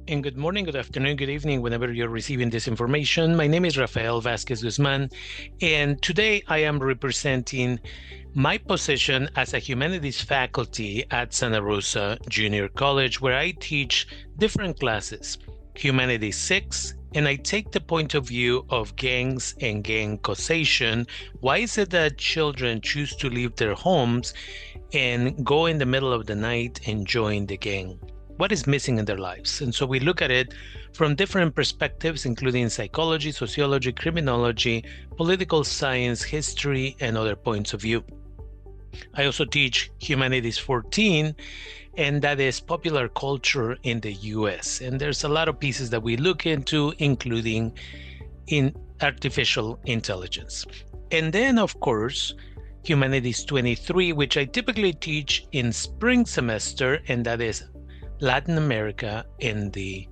And good morning, good afternoon, good evening, whenever you're receiving this information. My name is Rafael Vasquez Guzman, and today I am representing my position as a humanities faculty at Santa Rosa Junior College, where I teach different classes, Humanities 6, and I take the point of view of gangs and gang causation. Why is it that children choose to leave their homes and go in the middle of the night and join the gang? What is missing in their lives? And so we look at it from different perspectives, including psychology, sociology, criminology, political science, history, and other points of view. I also teach Humanities 14, and that is popular culture in the US. And there's a lot of pieces that we look into, including in artificial intelligence. And then, of course, Humanities 23, which I typically teach in spring semester, and that is Latin America and the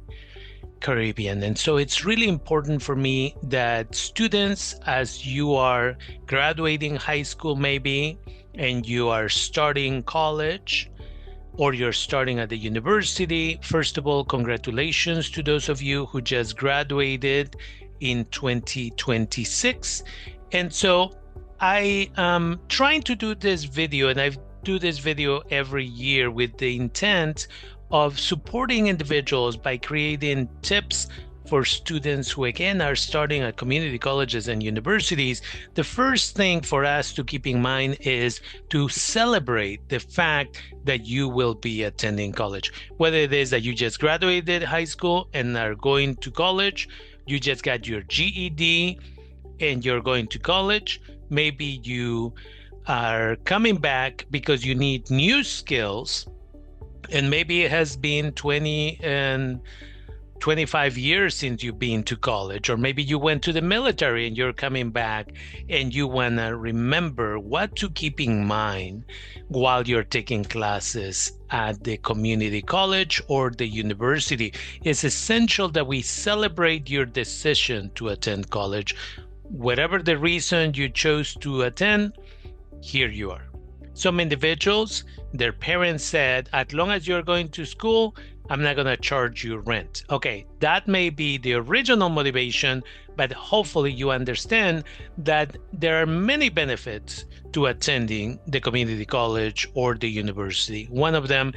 Caribbean. And so it's really important for me that students, as you are graduating high school maybe, and you are starting college, or you're starting at the university, first of all, congratulations to those of you who just graduated in 2026. And so I am trying to do this video, and I do this video every year with the intent of supporting individuals by creating tips for students who, again, are starting at community colleges and universities. The first thing for us to keep in mind is to celebrate the fact that you will be attending college. Whether it is that you just graduated high school and are going to college, you just got your GED and you're going to college, maybe you are coming back because you need new skills, and maybe it has been 20 and 25 years since you've been to college, or maybe you went to the military and you're coming back and you want to remember what to keep in mind while you're taking classes at the community college or the university. It's essential that we celebrate your decision to attend college. Whatever the reason you chose to attend, here you are. Some individuals, their parents said, as long as you're going to school, I'm not going to charge you rent. Okay, that may be the original motivation, but hopefully you understand that there are many benefits to attending the community college or the university. One of them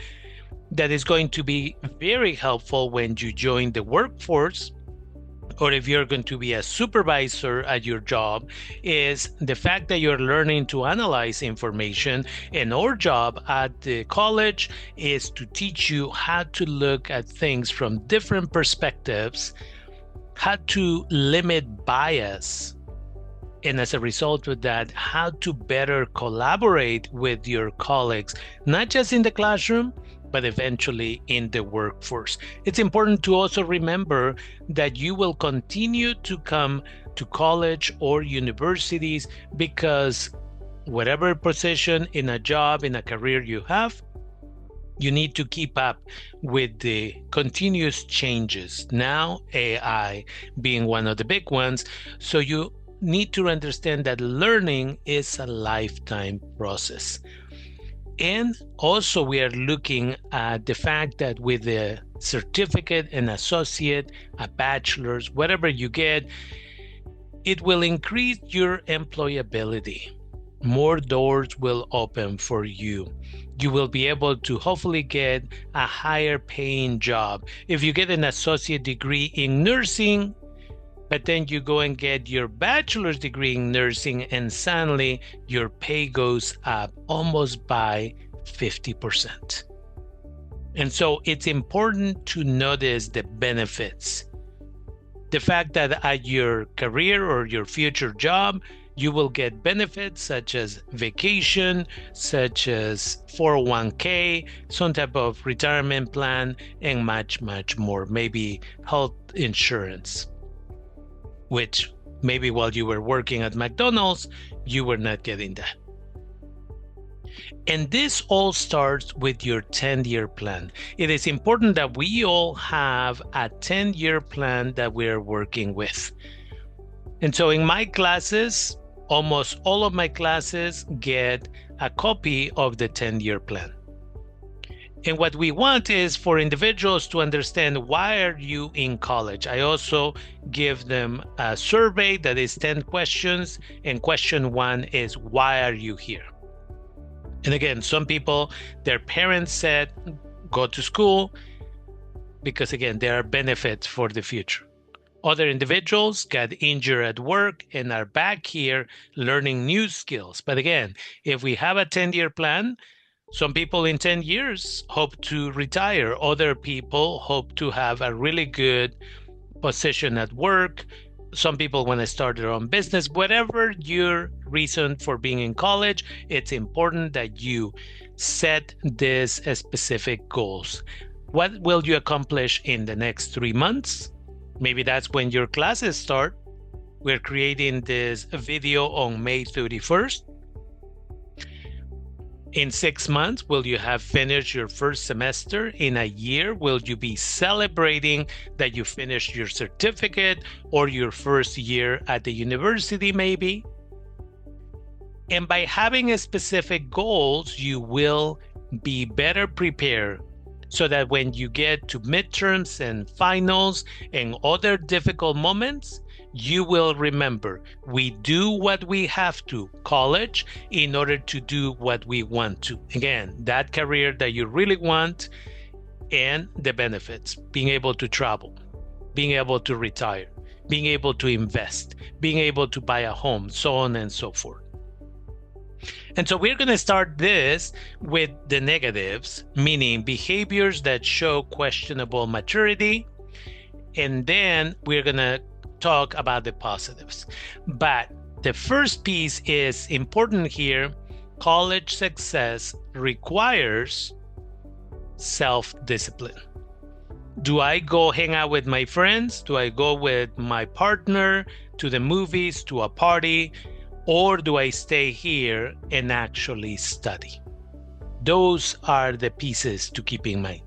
that is going to be very helpful when you join the workforce, or if you're going to be a supervisor at your job, is the fact that you're learning to analyze information. And our job at the college is to teach you how to look at things from different perspectives, how to limit bias, and as a result of that, how to better collaborate with your colleagues, not just in the classroom, but eventually in the workforce. It's important to also remember that you will continue to come to college or universities because whatever position in a job, in a career you have, you need to keep up with the continuous changes. Now, AI being one of the big ones. So you need to understand that learning is a lifetime process. And also we are looking at the fact that with the certificate, an associate, a bachelor's, whatever you get, it will increase your employability. More doors will open for you. You will be able to hopefully get a higher paying job. If you get an associate degree in nursing, but then you go and get your bachelor's degree in nursing, and suddenly your pay goes up almost by 50%. And so it's important to notice the benefits. The fact that at your career or your future job, you will get benefits such as vacation, such as 401k, some type of retirement plan, and much, much more. Maybe health insurance, which maybe while you were working at McDonald's, you were not getting that. And this all starts with your 10-year plan. It is important that we all have a 10-year plan that we're working with. And so in my classes, almost all of my classes get a copy of the 10-year plan. And what we want is for individuals to understand, why are you in college? I also give them a survey that is 10 questions. And question 1 is, why are you here? And again, some people, their parents said, go to school because, again, there are benefits for the future. Other individuals got injured at work and are back here learning new skills. But again, if we have a 10-year plan, some people in 10 years hope to retire. Other people hope to have a really good position at work. Some people want to start their own business. Whatever your reason for being in college, it's important that you set these specific goals. What will you accomplish in the next 3 months? Maybe that's when your classes start. We're creating this video on May 31st. In 6 months, will you have finished your first semester? In a year, will you be celebrating that you finished your certificate or your first year at the university, maybe? And by having specific goals, you will be better prepared so that when you get to midterms and finals and other difficult moments, you will remember, we do what we have to, college, in order to do what we want to. Again, that career that you really want and the benefits, being able to travel, being able to retire, being able to invest, being able to buy a home, so on and so forth. And so we're going to start this with the negatives, meaning behaviors that show questionable maturity. And then we're going to talk about the positives. But the first piece is important here. College success requires self-discipline. Do I go hang out with my friends? Do I go with my partner to the movies, to a party? Or do I stay here and actually study? Those are the pieces to keep in mind.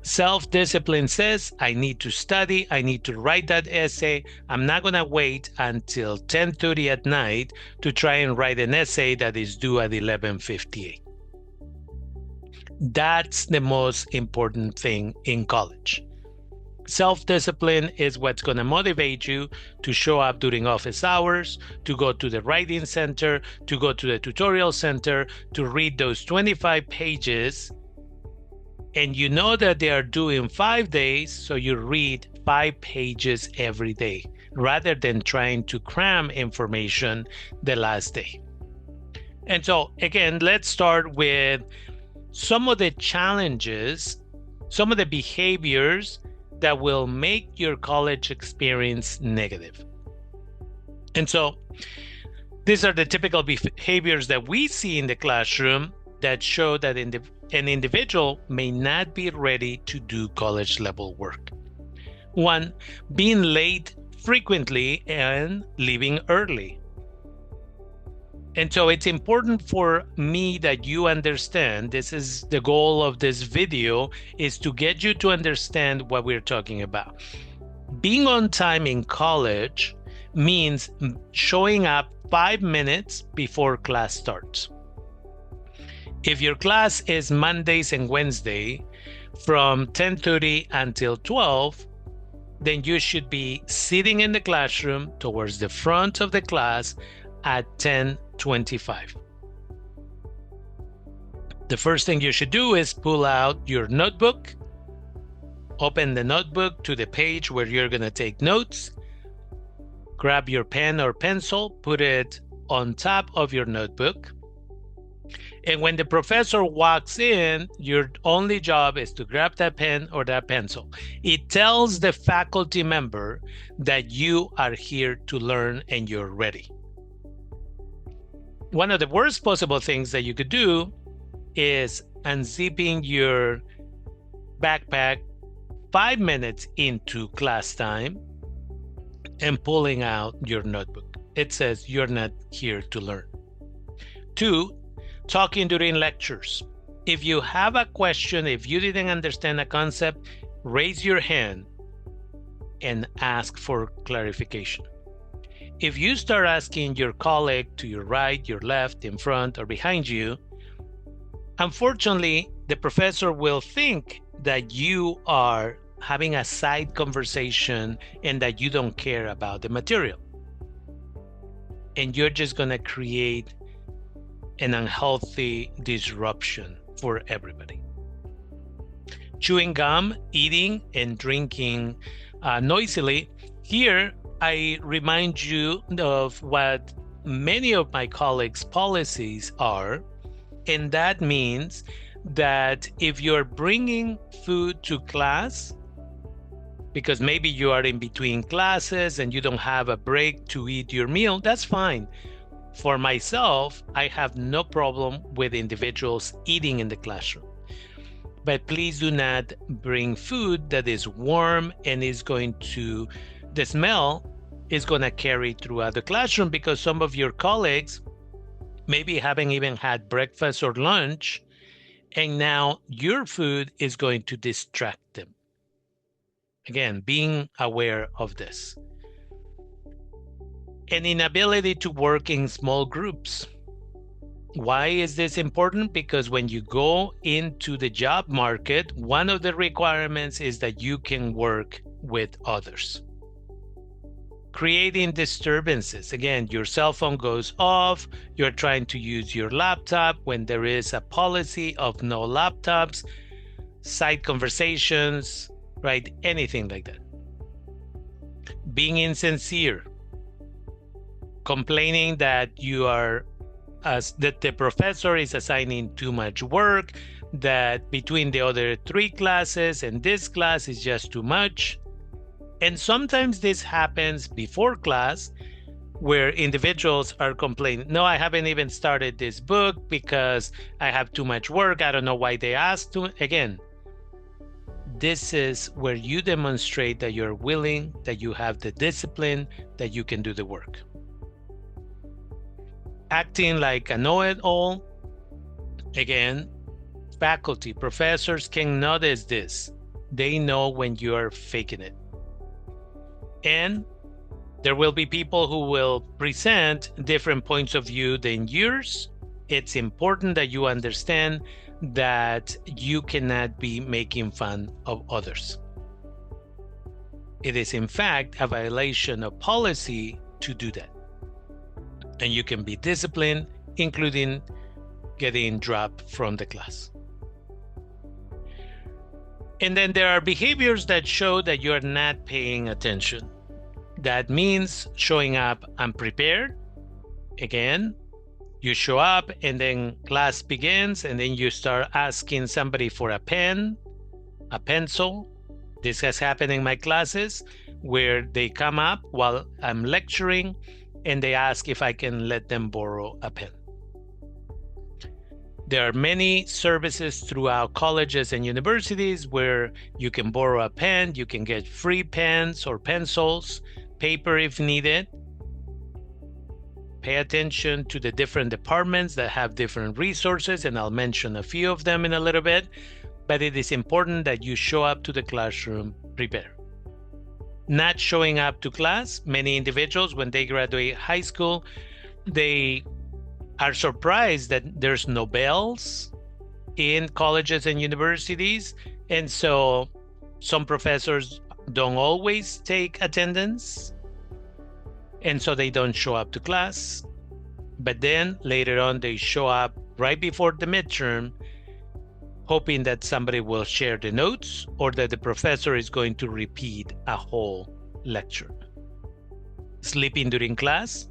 Self-discipline says, I need to study, I need to write that essay. I'm not going to wait until 10:30 at night to try and write an essay that is due at 11:58. That's the most important thing in college. Self-discipline is what's going to motivate you to show up during office hours, to go to the writing center, to go to the tutorial center, to read those 25 pages. And you know that they are due in 5 days, so you read 5 pages every day, rather than trying to cram information the last day. And so, again, let's start with some of the challenges, some of the behaviors that will make your college experience negative. And so, these are the typical behaviors that we see in the classroom that show that an individual may not be ready to do college level work. 1, being late frequently and leaving early. And so it's important for me that you understand, this is the goal of this video, is to get you to understand what we're talking about. Being on time in college means showing up 5 minutes before class starts. If your class is Mondays and Wednesday from 10:30 until 12, then you should be sitting in the classroom towards the front of the class at 10:25. The first thing you should do is pull out your notebook, open the notebook to the page where you're going to take notes, grab your pen or pencil, put it on top of your notebook. And when the professor walks in, your only job is to grab that pen or that pencil. It tells the faculty member that you are here to learn and you're ready. One of the worst possible things that you could do is unzipping your backpack 5 minutes into class time and pulling out your notebook. It says you're not here to learn. 2, talking during lectures. If you have a question, if you didn't understand a concept, raise your hand and ask for clarification. If you start asking your colleague to your right, your left, in front, or behind you Unfortunately, the professor will think that you are having a side conversation and that you don't care about the material. And you're just going to create an unhealthy disruption for everybody. Chewing gum, eating, and drinking noisily. Here, I remind you of what many of my colleagues' policies are, and that means that if you're bringing food to class, because maybe you are in between classes and you don't have a break to eat your meal, that's fine. For myself, I have no problem with individuals eating in the classroom. But please do not bring food that is warm and the smell is going to carry throughout the classroom, because some of your colleagues maybe haven't even had breakfast or lunch, and now your food is going to distract them. Again, being aware of this. An inability to work in small groups. Why is this important? Because when you go into the job market, one of the requirements is that you can work with others. Creating disturbances. Again, your cell phone goes off, you're trying to use your laptop when there is a policy of no laptops, side conversations, right? Anything like that. Being insincere. Complaining that that the professor is assigning too much work, that between the other 3 classes and this class is just too much. And sometimes this happens before class, where individuals are complaining, no, I haven't even started this book because I have too much work. I don't know why they asked to. Again, this is where you demonstrate that you're willing, that you have the discipline, that you can do the work. Acting like a know-it-all. Again, faculty, professors can notice this. They know when you are faking it. And there will be people who will present different points of view than yours. It's important that you understand that you cannot be making fun of others. It is, in fact, a violation of policy to do that. And you can be disciplined, including getting dropped from the class. And then there are behaviors that show that you're not paying attention. That means showing up unprepared. Again, you show up and then class begins, and then you start asking somebody for a pen, a pencil. This has happened in my classes where they come up while I'm lecturing and they ask if I can let them borrow a pen. There are many services throughout colleges and universities where you can borrow a pen, you can get free pens or pencils, paper if needed. Pay attention to the different departments that have different resources, and I'll mention a few of them in a little bit, but it is important that you show up to the classroom prepared. Not showing up to class, many individuals, when they graduate high school, they are surprised that there's no bells in colleges and universities. And so some professors don't always take attendance, and so they don't show up to class. But then later on, they show up right before the midterm, hoping that somebody will share the notes or that the professor is going to repeat a whole lecture. Sleeping during class.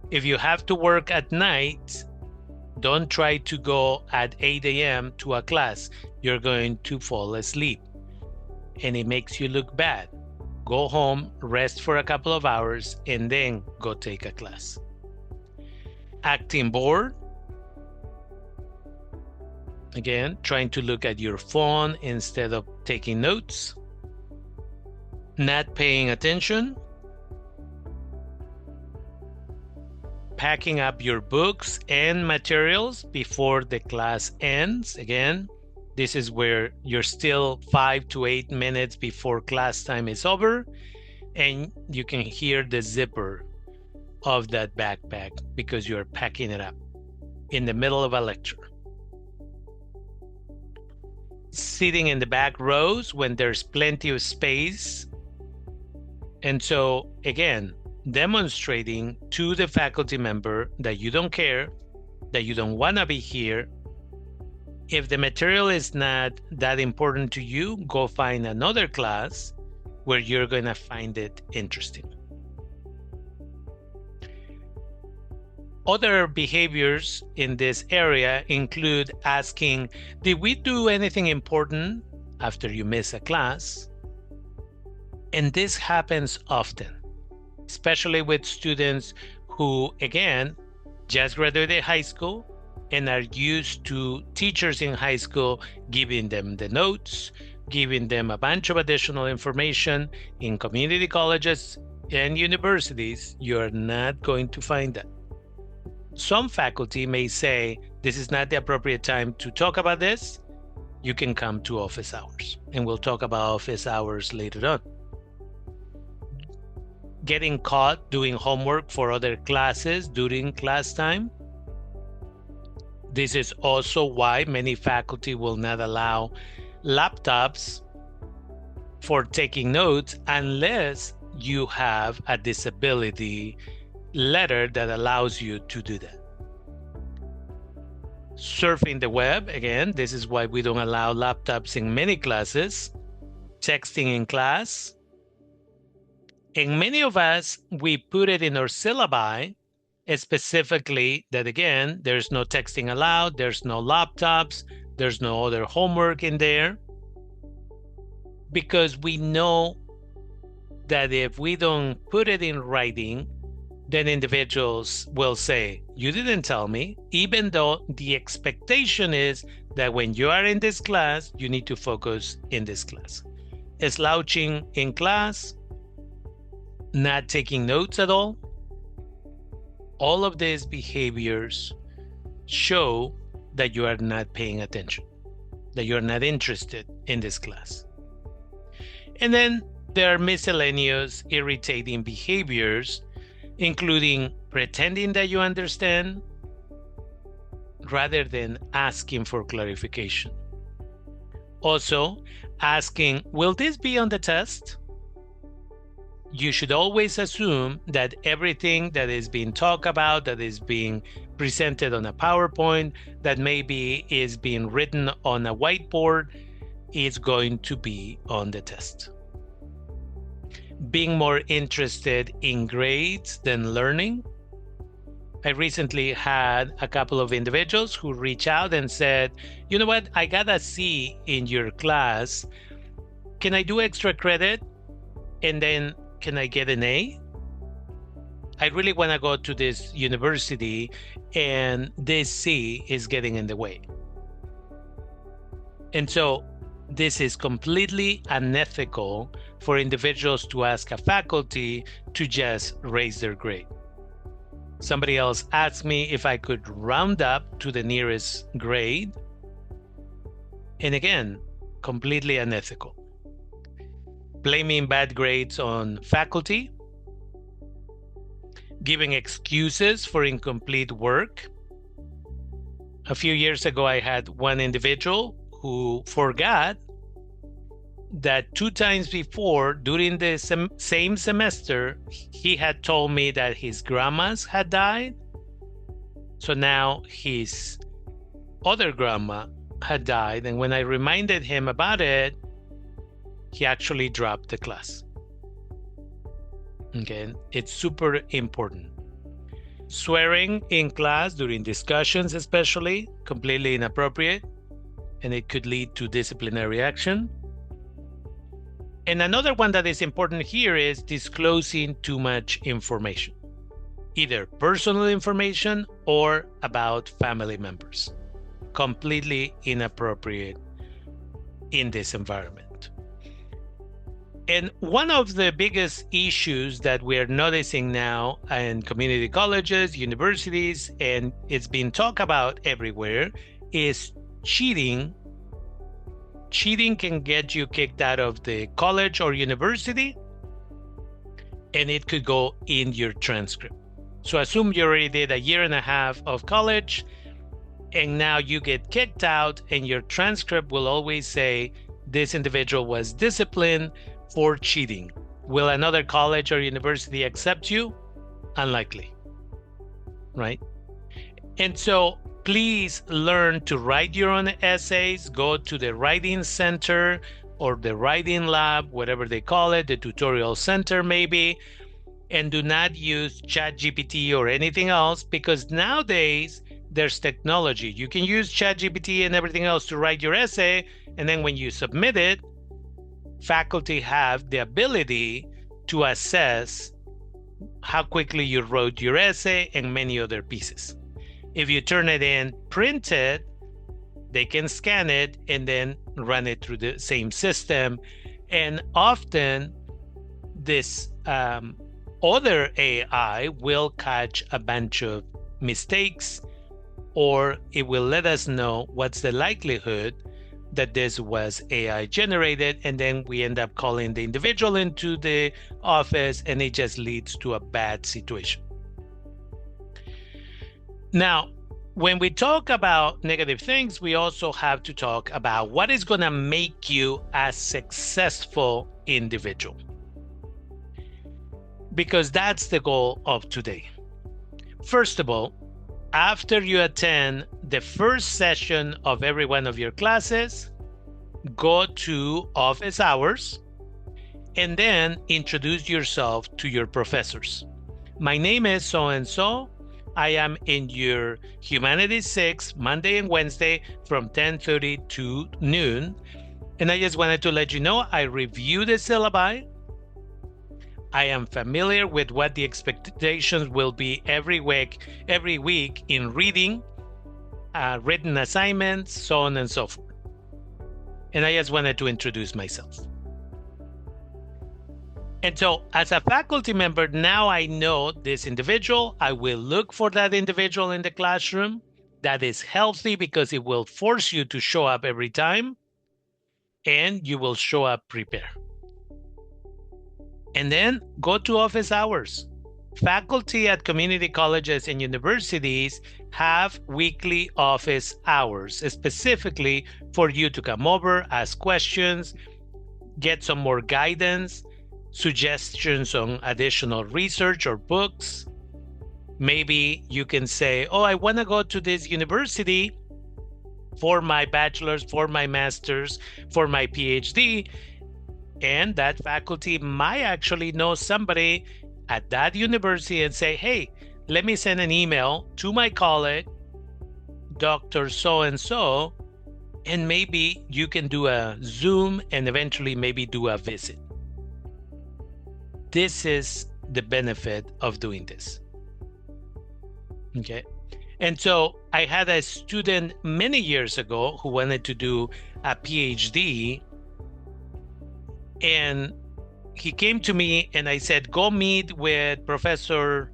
If you have to work at night, don't try to go at 8 a.m. to a class. You're going to fall asleep and it makes you look bad. Go home, rest for a couple of hours, and then go take a class. Acting bored. Again, trying to look at your phone instead of taking notes. Not paying attention. Packing up your books and materials before the class ends. Again, this is where you're still 5 to 8 minutes before class time is over, and you can hear the zipper of that backpack because you're packing it up in the middle of a lecture. sitting in the back rows when there's plenty of space. And so, again, demonstrating to the faculty member that you don't care, that you don't want to be here. If the material is not that important to you, go find another class where you're going to find it interesting. Other behaviors in this area include asking, did we do anything important after you miss a class? And this happens often, especially with students who, again, just graduated high school and are used to teachers in high school giving them the notes, giving them a bunch of additional information. In community colleges and universities, you're not going to find that. Some faculty may say, this is not the appropriate time to talk about this. You can come to office hours, and we'll talk about office hours later on. Getting caught doing homework for other classes during class time. This is also why many faculty will not allow laptops for taking notes unless you have a disability letter that allows you to do that. Surfing the web, again, this is why we don't allow laptops in many classes. Texting in class. And many of us, we put it in our syllabi, specifically that, again, there's no texting allowed, there's no laptops, there's no other homework in there. Because we know that if we don't put it in writing, then individuals will say, you didn't tell me, even though the expectation is that when you are in this class, you need to focus in this class. Slouching in class, not taking notes at all of these behaviors show that you are not paying attention, that you're not interested in this class. And then there are miscellaneous irritating behaviors, including pretending that you understand rather than asking for clarification. Also, asking, will this be on the test? You should always assume that everything that is being talked about, that is being presented on a PowerPoint, that maybe is being written on a whiteboard, is going to be on the test. Being more interested in grades than learning. I recently had a couple of individuals who reached out and said, you know what, I got a C in your class. Can I do extra credit? And then can I get an A? I really want to go to this university and this C is getting in the way. And so this is completely unethical for individuals to ask a faculty to just raise their grade. Somebody else asked me if I could round up to the nearest grade. And again, completely unethical. Blaming bad grades on faculty, giving excuses for incomplete work. A few years ago, I had one individual who forgot that 2 times before, during the same semester, he had told me that his grandmas had died. So now his other grandma had died. And when I reminded him about it, he actually dropped the class. Okay, it's super important. Swearing in class during discussions, especially, completely inappropriate, and it could lead to disciplinary action. And another one that is important here is disclosing too much information, either personal information or about family members. Completely inappropriate in this environment. And one of the biggest issues that we're noticing now in community colleges, universities, and it's being talked about everywhere, is cheating. Cheating can get you kicked out of the college or university, and it could go in your transcript. So assume you already did a year and a half of college, and now you get kicked out, and your transcript will always say this individual was disciplined for cheating. Will another college or university accept you? Unlikely, right? And so please learn to write your own essays. Go to the writing center or the writing lab, whatever they call it, the tutorial center maybe, and do not use ChatGPT or anything else, because nowadays there's technology. You can use ChatGPT and everything else to write your essay, and then when you submit it, faculty have the ability to assess how quickly you wrote your essay and many other pieces. If you turn it in printed, they can scan it and then run it through the same system. And often this other AI will catch a bunch of mistakes, or it will let us know what's the likelihood that this was AI generated, and then we end up calling the individual into the office, and it just leads to a bad situation. Now, when we talk about negative things, we also have to talk about what is going to make you a successful individual, because that's the goal of today. First of all, after you attend the first session of every one of your classes, go to office hours and then introduce yourself to your professors. My name is so-and-so. I am in your Humanities 6, Monday and Wednesday from 10:30 to noon. And I just wanted to let you know I review the syllabi. I am familiar with what the expectations will be every week in reading, written assignments, so on and so forth. And I just wanted to introduce myself. And so as a faculty member, now I know this individual. I will look for that individual in the classroom. That is healthy because it will force you to show up every time, and you will show up prepared. And then go to office hours. Faculty at community colleges and universities have weekly office hours, specifically for you to come over, ask questions, get some more guidance, suggestions on additional research or books. Maybe you can say, oh, I want to go to this university for my bachelor's, for my master's, for my PhD. And that faculty might actually know somebody at that university and say, hey, let me send an email to my colleague, Dr. So-and-so, and maybe you can do a Zoom and eventually maybe do a visit. This is the benefit of doing this. Okay. And so I had a student many years ago who wanted to do a PhD, and he came to me and I said, go meet with Professor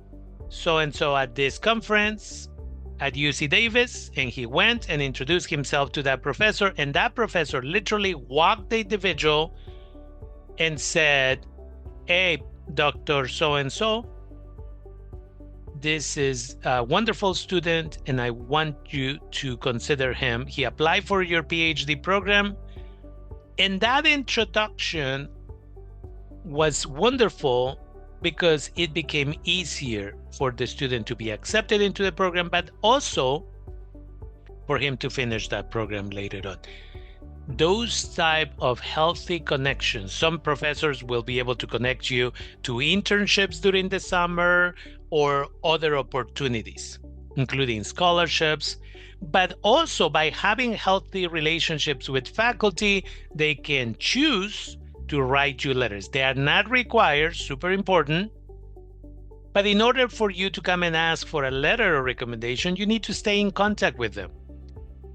so-and-so at this conference at UC Davis. And he went and introduced himself to that professor. And that professor literally walked the individual and said, hey, Dr. So-and-so, this is a wonderful student and I want you to consider him. He applied for your PhD program. And that introduction was wonderful because it became easier for the student to be accepted into the program, but also for him to finish that program later on. Those type of healthy connections, some professors will be able to connect you to internships during the summer or other opportunities, including scholarships. But also by having healthy relationships with faculty, they can choose to write you letters. They are not required, super important. But in order for you to come and ask for a letter or recommendation, you need to stay in contact with them.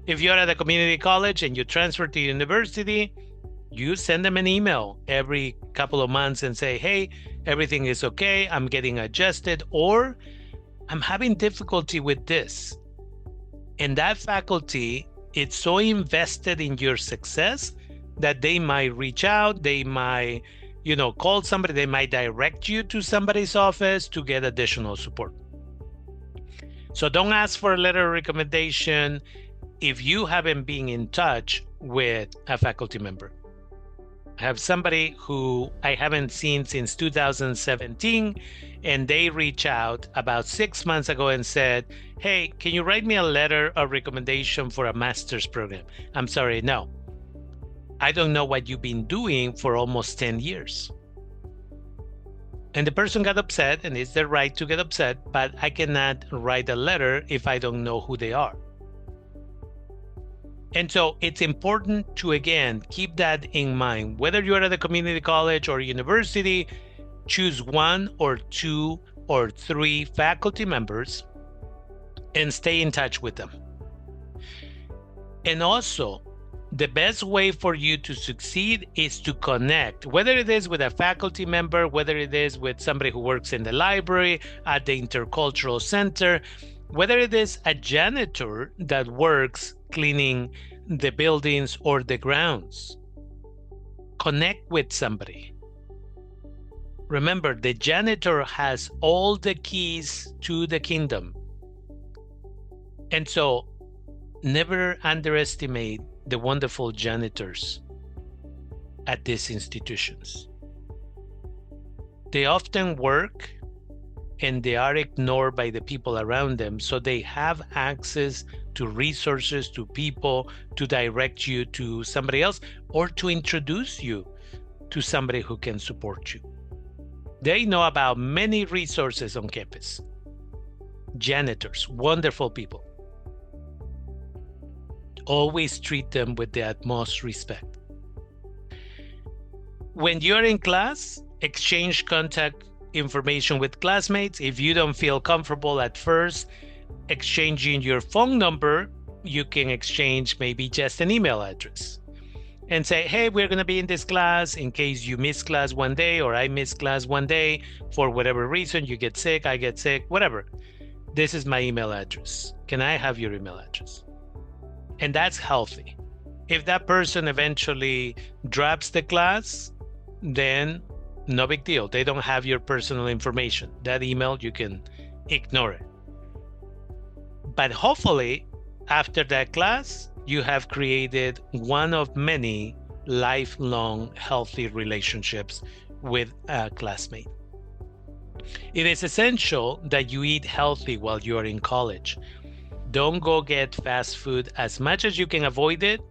If you're at a community college and you transfer to university, you send them an email every couple of months and say, hey, everything is okay, I'm getting adjusted, or I'm having difficulty with this. And that faculty, it's so invested in your success that they might reach out, they might, call somebody, they might direct you to somebody's office to get additional support. So don't ask for a letter of recommendation if you haven't been in touch with a faculty member. I have somebody who I haven't seen since 2017, and they reached out about 6 months ago and said, hey, can you write me a letter of recommendation for a master's program? I'm sorry, no. I don't know what you've been doing for almost 10 years. And the person got upset, and it's their right to get upset, but I cannot write a letter if I don't know who they are. And so it's important to, again, keep that in mind. Whether you're at a community college or university, choose 1 or 2 or 3 faculty members and stay in touch with them. And also, the best way for you to succeed is to connect, whether it is with a faculty member, whether it is with somebody who works in the library, at the intercultural center, whether it is a janitor that works cleaning the buildings or the grounds. Connect with somebody. Remember, the janitor has all the keys to the kingdom. And so never underestimate the wonderful janitors at these institutions. They often work and they are ignored by the people around them, so they have access to resources, to people, to direct you to somebody else or to introduce you to somebody who can support you. They know about many resources on campus. Janitors, wonderful people. Always treat them with the utmost respect. When you're in class, exchange contact information with classmates. If you don't feel comfortable at first exchanging your phone number, you can exchange maybe just an email address and say, hey, we're going to be in this class in case you miss class one day or I miss class one day for whatever reason, you get sick, I get sick, whatever. This is my email address. Can I have your email address? And that's healthy. If that person eventually drops the class, then no big deal. They don't have your personal information. That email, you can ignore it. But hopefully, after that class, you have created one of many lifelong healthy relationships with a classmate. It is essential that you eat healthy while you are in college. Don't go get fast food as much as you can avoid it,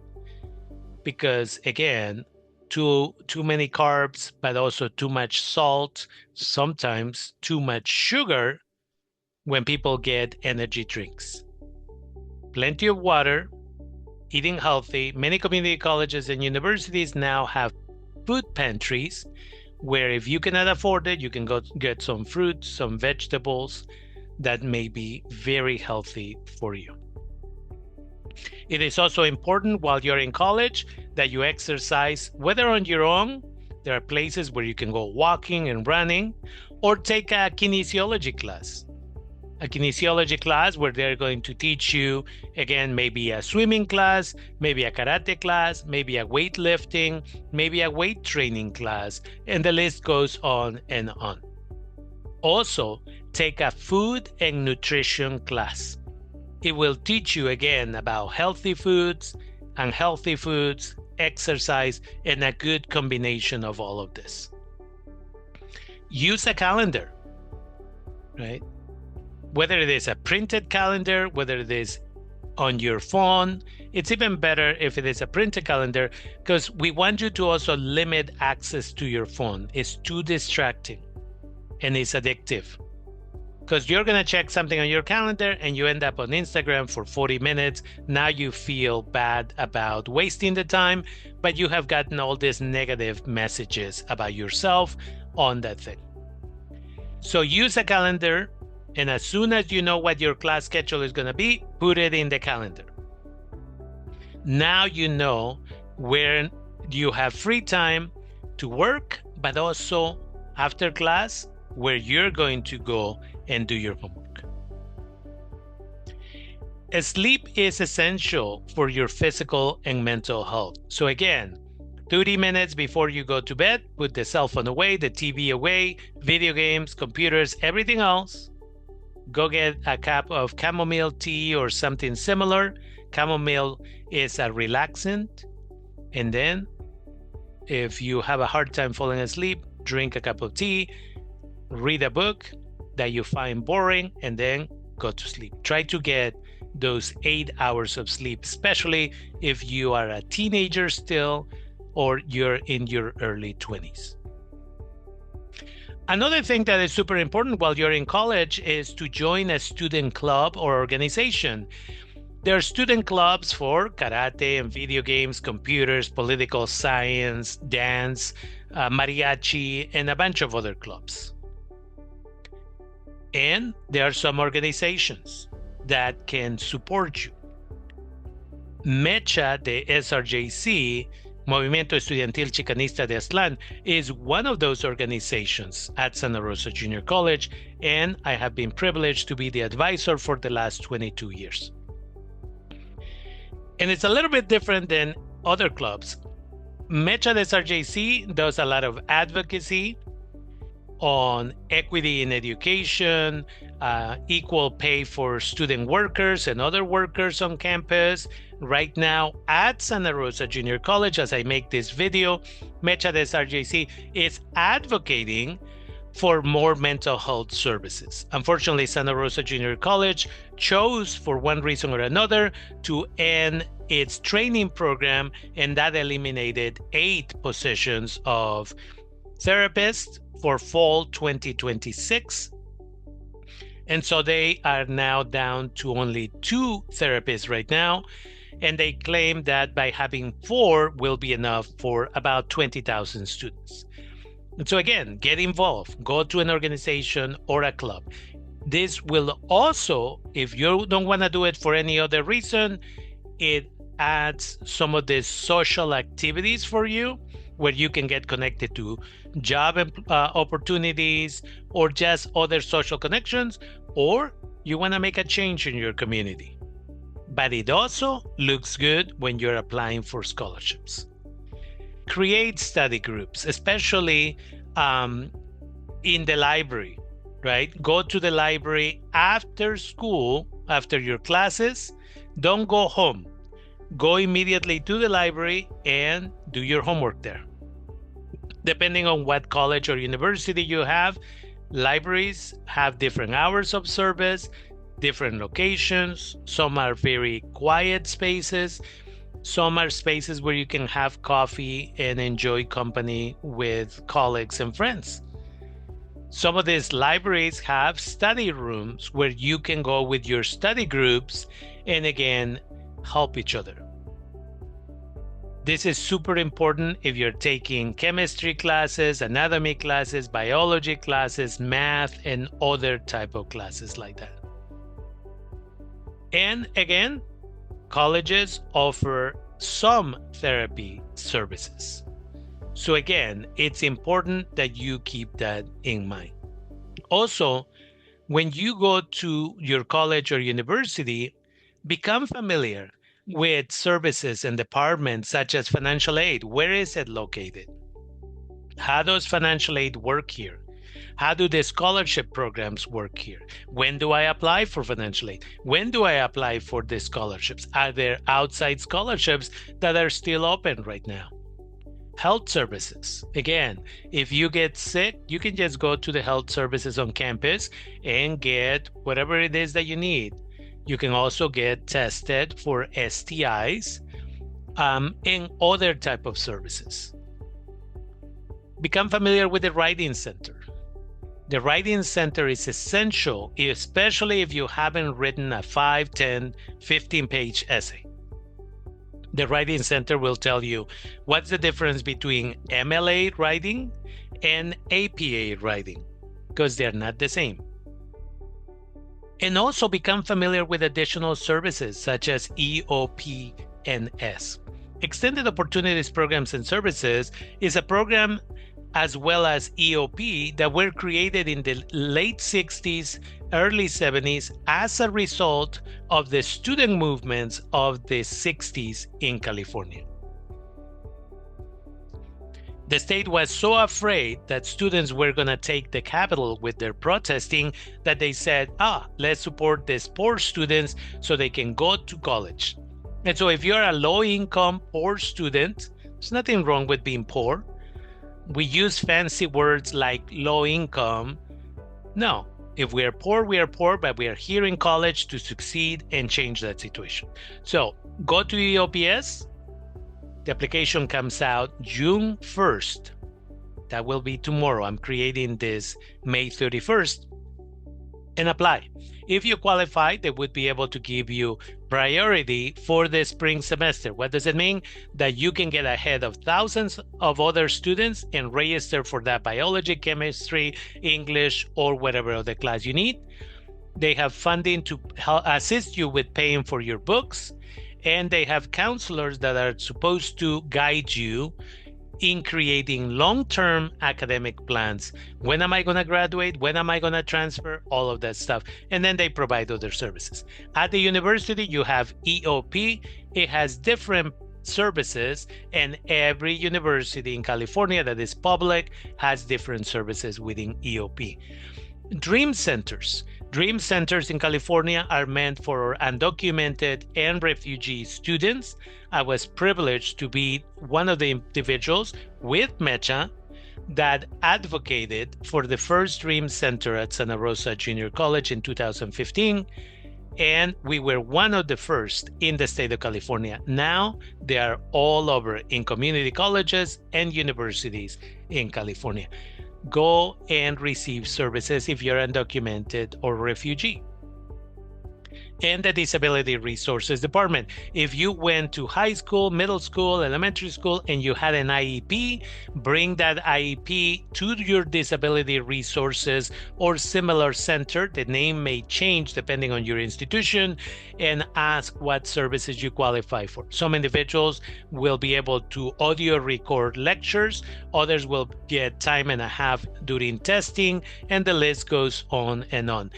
because again, too many carbs, but also too much salt, sometimes too much sugar when people get energy drinks. Plenty of water, eating healthy. Many community colleges and universities now have food pantries where if you cannot afford it, you can go get some fruits, some vegetables that may be very healthy for you. It is also important while you're in college that you exercise, whether on your own, there are places where you can go walking and running, or take a kinesiology class. A kinesiology class where they're going to teach you, again, maybe a swimming class, maybe a karate class, maybe a weightlifting, maybe a weight training class, and the list goes on and on. Also, take a food and nutrition class. It will teach you again about healthy foods, unhealthy foods, exercise, and a good combination of all of this. Use a calendar, right? Whether it is a printed calendar, whether it is on your phone, it's even better if it is a printed calendar, because we want you to also limit access to your phone. It's too distracting and it's addictive. Because you're going to check something on your calendar and you end up on Instagram for 40 minutes. Now you feel bad about wasting the time, but you have gotten all these negative messages about yourself on that thing. So use a calendar, and as soon as you know what your class schedule is going to be, put it in the calendar. Now you know where you have free time to work, but also after class, where you're going to go and do your homework. Sleep is essential for your physical and mental health. So again, 30 minutes before you go to bed, put the cell phone away, the TV away, video games, computers, everything else. go get a cup of chamomile tea or something similar. Chamomile is a relaxant. And then if you have a hard time falling asleep, drink a cup of tea, read a book that you find boring, and then go to sleep. Try to get those 8 hours of sleep, especially if you are a teenager still or you're in your early 20s. Another thing that is super important while you're in college is to join a student club or organization. There are student clubs for karate and video games, computers, political science, dance, mariachi, and a bunch of other clubs. And there are some organizations that can support you. MECHA de SRJC, Movimiento Estudiantil Chicanista de Aztlán, is one of those organizations at Santa Rosa Junior College, and I have been privileged to be the advisor for the last 22 years. And it's a little bit different than other clubs. MECHA de SRJC does a lot of advocacy on equity in education, equal pay for student workers and other workers on campus. Right now at Santa Rosa Junior College, as I make this video, MECHA de SRJC is advocating for more mental health services. Unfortunately, Santa Rosa Junior College chose, for one reason or another, to end its training program, and that eliminated 8 positions of therapists for fall 2026. And so they are now down to only 2 therapists right now. And they claim that by having 4 will be enough for about 20,000 students. And so again, get involved, go to an organization or a club. This will also, if you don't want to do it for any other reason, it adds some of the social activities for you, where you can get connected to job opportunities or just other social connections, or you want to make a change in your community. But it also looks good when you're applying for scholarships. Create study groups, especially in the library, right? Go to the library after school, after your classes. Don't go home. Go immediately to the library and do your homework there. Depending on what college or university you have, libraries have different hours of service, different locations. Some are very quiet spaces. Some are spaces where you can have coffee and enjoy company with colleagues and friends. Some of these libraries have study rooms where you can go with your study groups and again, help each other. This is super important if you're taking chemistry classes, anatomy classes, biology classes, math, and other type of classes like that. And again, colleges offer some therapy services. So again, it's important that you keep that in mind. Also, when you go to your college or university, become familiar with services and departments such as financial aid. Where is it located? How does financial aid work here? How do the scholarship programs work here? When do I apply for financial aid? When do I apply for the scholarships? Are there outside scholarships that are still open right now? Health services. Again, if you get sick, you can just go to the health services on campus and get whatever it is that you need. You can also get tested for STIs and other type of services. Become familiar with the Writing Center. The Writing Center is essential, especially if you haven't written a 5, 10, 15-page essay. The Writing Center will tell you what's the difference between MLA writing and APA writing, because they're not the same. And also become familiar with additional services such as EOP-NS. Extended Opportunities Programs and Services is a program as well as EOP that were created in the late 60s, early 70s as a result of the student movements of the 60s in California. The state was so afraid that students were going to take the Capitol with their protesting that they said, let's support these poor students so they can go to college. And so if you're a low-income, poor student, there's nothing wrong with being poor. We use fancy words like low income. No, if we are poor, but we are here in college to succeed and change that situation. So go to EOPS. The application comes out June 1st. That will be tomorrow. I'm creating this May 31st. And apply. If you qualify, they would be able to give you priority for the spring semester. What does it mean? That you can get ahead of thousands of other students and register for that biology, chemistry, English, or whatever other class you need. They have funding to help assist you with paying for your books, and they have counselors that are supposed to guide you in creating long-term academic plans. When am I going to graduate? When am I going to transfer? All of that stuff. And then they provide other services. At the university, you have EOP. It has different services, and every university in California that is public has different services within EOP. Dream centers. Dream centers in California are meant for undocumented and refugee students. I was privileged to be one of the individuals with Mecha that advocated for the first Dream Center at Santa Rosa Junior College in 2015. And we were one of the first in the state of California. Now they are all over in community colleges and universities in California. Go and receive services if you're undocumented or refugee. And the Disability Resources Department. If you went to high school, middle school, elementary school, and you had an IEP, bring that IEP to your Disability Resources or similar center. The name may change depending on your institution, and ask what services you qualify for. Some individuals will be able to audio record lectures. Others will get time and a half during testing, and the list goes on and on.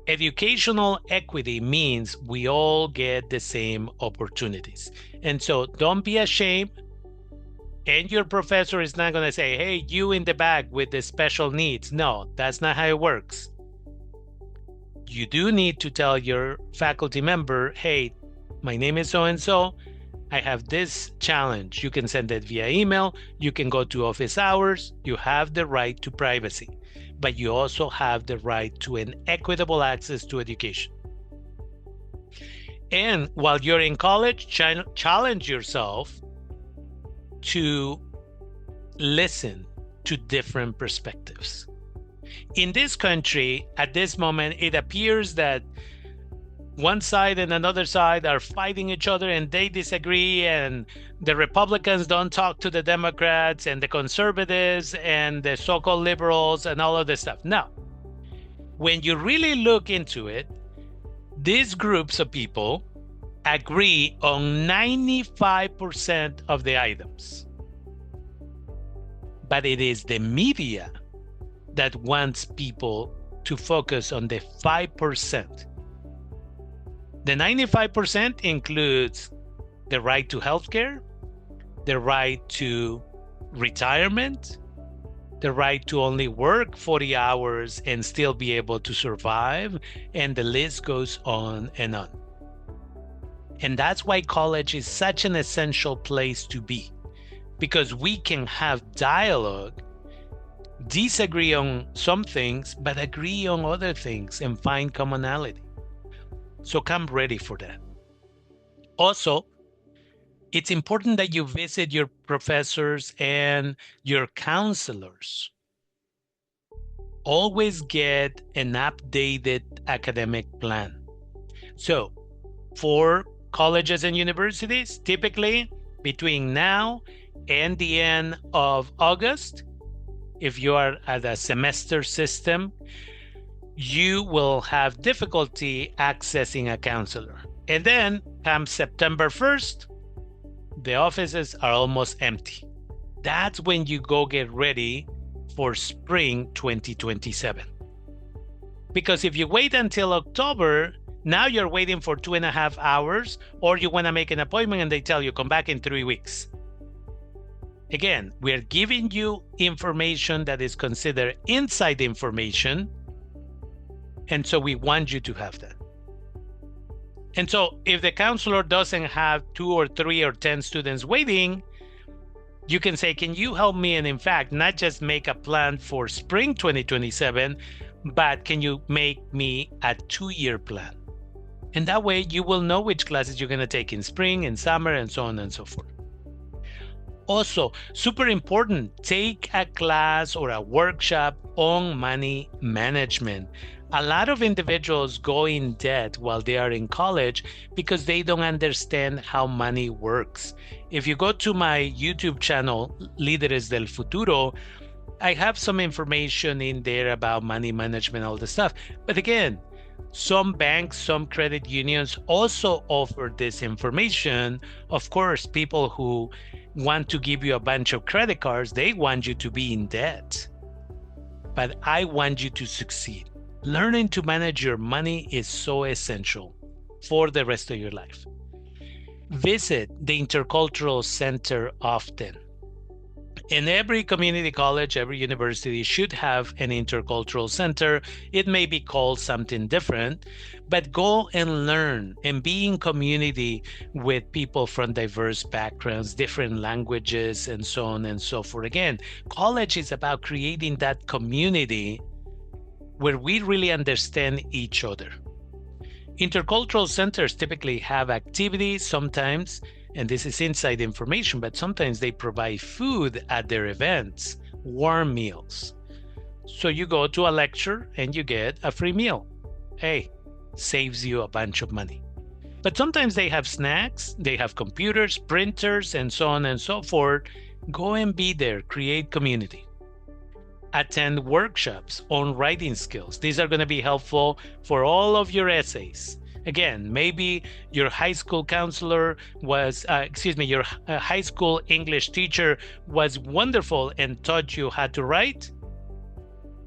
Educational equity means we all get the same opportunities. And so don't be ashamed. And your professor is not going to say, hey, you in the back with the special needs. No, that's not how it works. You do need to tell your faculty member, hey, my name is so-and-so. I have this challenge. You can send it via email. You can go to office hours. You have the right to privacy, but you also have the right to an equitable access to education. And while you're in college, challenge yourself to listen to different perspectives. In this country, at this moment, it appears that one side and another side are fighting each other and they disagree, and the Republicans don't talk to the Democrats, and the conservatives and the so-called liberals and all of this stuff. No. When you really look into it, these groups of people agree on 95% of the items. But it is the media that wants people to focus on the 5%. The 95% includes the right to healthcare, the right to retirement, the right to only work 40 hours and still be able to survive, and the list goes on and on. And that's why college is such an essential place to be, because we can have dialogue, disagree on some things, but agree on other things and find commonality. So come ready for that. Also, it's important that you visit your professors and your counselors. Always get an updated academic plan. So for colleges and universities, typically between now and the end of August, if you are at a semester system, you will have difficulty accessing a counselor. And then come September 1st, the offices are almost empty. That's when you go get ready for spring 2027. Because if you wait until October, now you're waiting for 2.5 hours, or you want to make an appointment and they tell you come back in 3 weeks. Again, we're giving you information that is considered inside information. And so we want you to have that. And so if the counselor doesn't have 2 or 3 or 10 students waiting, you can say, can you help me? And in fact, not just make a plan for spring 2027, but can you make me a 2-year plan? And that way you will know which classes you're going to take in spring and summer and so on and so forth. Also, super important, take a class or a workshop on money management. A lot of individuals go in debt while they are in college because they don't understand how money works. If you go to my YouTube channel, Líderes del Futuro, I have some information in there about money management, all the stuff. But again, some banks, some credit unions also offer this information. Of course, people who want to give you a bunch of credit cards, they want you to be in debt. But I want you to succeed. Learning to manage your money is so essential for the rest of your life. Visit the Intercultural Center often. In every community college, every university should have an intercultural center. It may be called something different, but go and learn and be in community with people from diverse backgrounds, different languages, and so on and so forth. Again, college is about creating that community where we really understand each other. Intercultural centers typically have activities sometimes, and this is inside information, but sometimes they provide food at their events, warm meals. So you go to a lecture and you get a free meal. Hey, saves you a bunch of money. But sometimes they have snacks, they have computers, printers, and so on and so forth. Go and be there, create community. Attend workshops on writing skills. These are going to be helpful for all of your essays. Again, maybe your high school counselor was, your high school English teacher was wonderful and taught you how to write.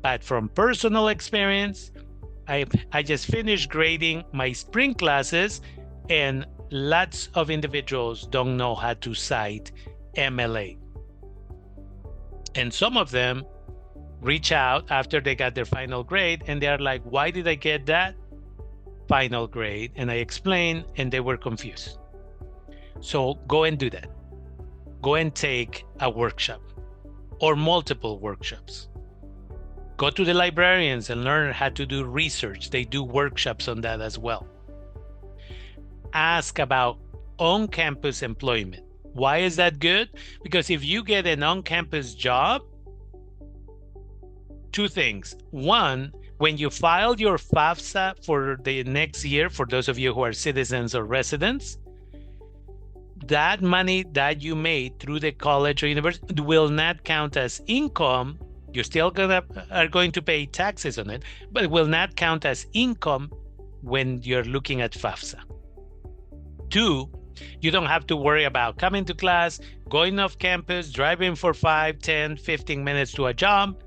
But from personal experience, I just finished grading my spring classes, and lots of individuals don't know how to cite MLA. And some of them reach out after they got their final grade and they're like, why did I get that final grade? And I explained and they were confused. So go and do that. Go and take a workshop or multiple workshops. Go to the librarians and learn how to do research. They do workshops on that as well. Ask about on-campus employment. Why is that good? Because if you get an on-campus job, 2 things. One, when you file your FAFSA for the next year, for those of you who are citizens or residents, that money that you made through the college or university will not count as income. You're still are going to pay taxes on it, but it will not count as income when you're looking at FAFSA. 2, you don't have to worry about coming to class, going off campus, driving for 5, 10, 15 minutes to a job,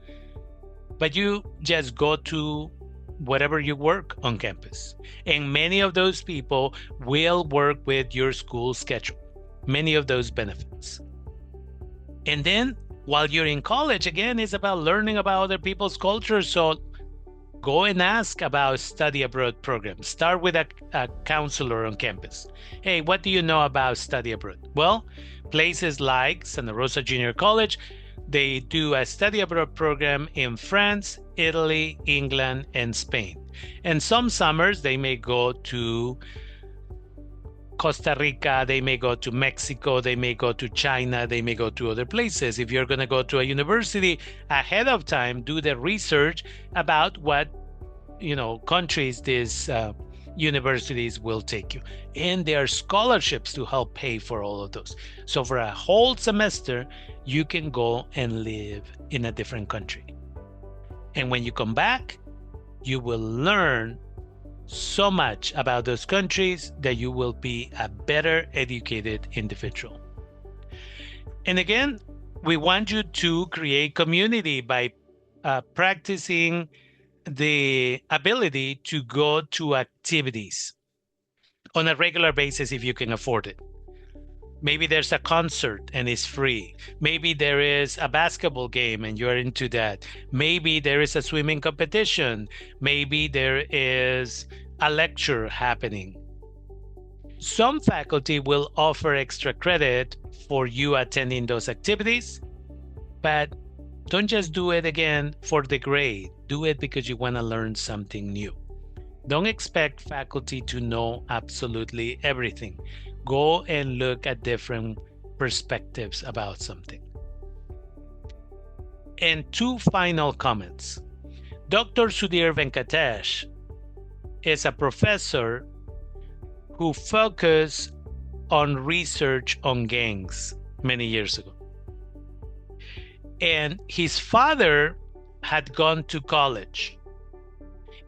but you just go to whatever you work on campus. And many of those people will work with your school schedule, many of those benefits. And then while you're in college, again, it's about learning about other people's cultures. So go and ask about study abroad programs. Start with a counselor on campus. Hey, what do you know about study abroad? Well, places like Santa Rosa Junior College, they do a study abroad program in France, Italy, England, and Spain. And some summers they may go to Costa Rica, they may go to Mexico, they may go to China, they may go to other places. If you're going to go to a university, ahead of time, do the research about what countries these universities will take you. And there are scholarships to help pay for all of those. So for a whole semester, you can go and live in a different country. And when you come back, you will learn so much about those countries that you will be a better educated individual. And again, we want you to create community by practicing the ability to go to activities on a regular basis if you can afford it. Maybe there's a concert and it's free. Maybe there is a basketball game and you're into that. Maybe there is a swimming competition. Maybe there is a lecture happening. Some faculty will offer extra credit for you attending those activities, but don't just do it again for the grade. Do it because you want to learn something new. Don't expect faculty to know absolutely everything. Go and look at different perspectives about something. And two final comments. Dr. Sudhir Venkatesh is a professor who focused on research on gangs many years ago. And his father had gone to college.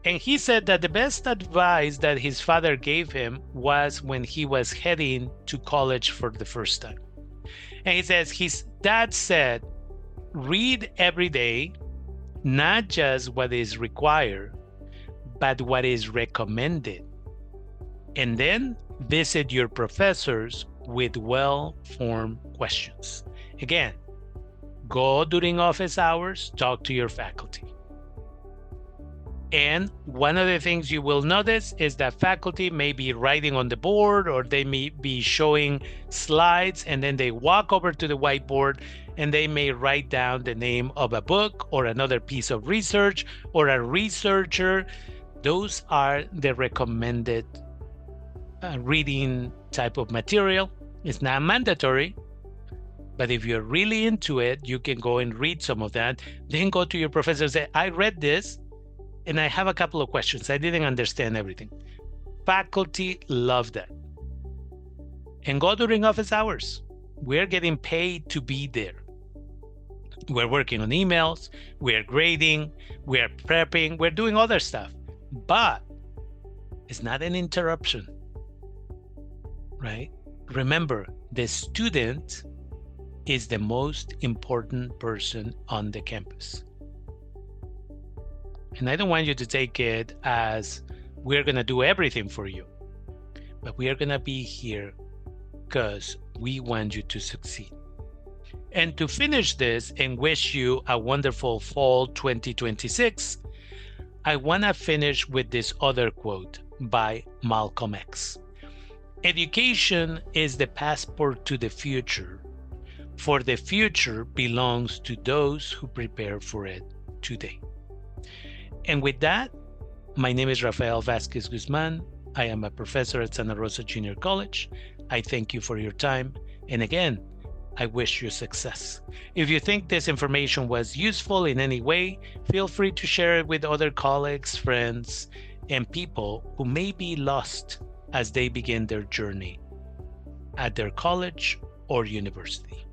And he said that the best advice that his father gave him was when he was heading to college for the first time. And he says his dad said, read every day, not just what is required, but what is recommended. And then visit your professors with well-formed questions. Again, go during office hours, talk to your faculty. And one of the things you will notice is that faculty may be writing on the board, or they may be showing slides, and then they walk over to the whiteboard and they may write down the name of a book or another piece of research or a researcher. Those are the recommended reading type of material. It's not mandatory, but if you're really into it, you can go and read some of that. Then go to your professor and say, I read this and I have a couple of questions. I didn't understand everything. Faculty love that. And go during office hours. We're getting paid to be there. We're working on emails, we're grading, we're prepping, we're doing other stuff. But it's not an interruption, right? Remember, the student is the most important person on the campus. And I don't want you to take it as we're going to do everything for you, but we are going to be here because we want you to succeed. And to finish this and wish you a wonderful fall 2026, I want to finish with this other quote by Malcolm X. Education is the passport to the future, for the future belongs to those who prepare for it today. And with that, my name is Rafael Vasquez Guzman. I am a professor at Santa Rosa Junior College. I thank you for your time. And again, I wish you success. If you think this information was useful in any way, feel free to share it with other colleagues, friends, and people who may be lost as they begin their journey at their college or university.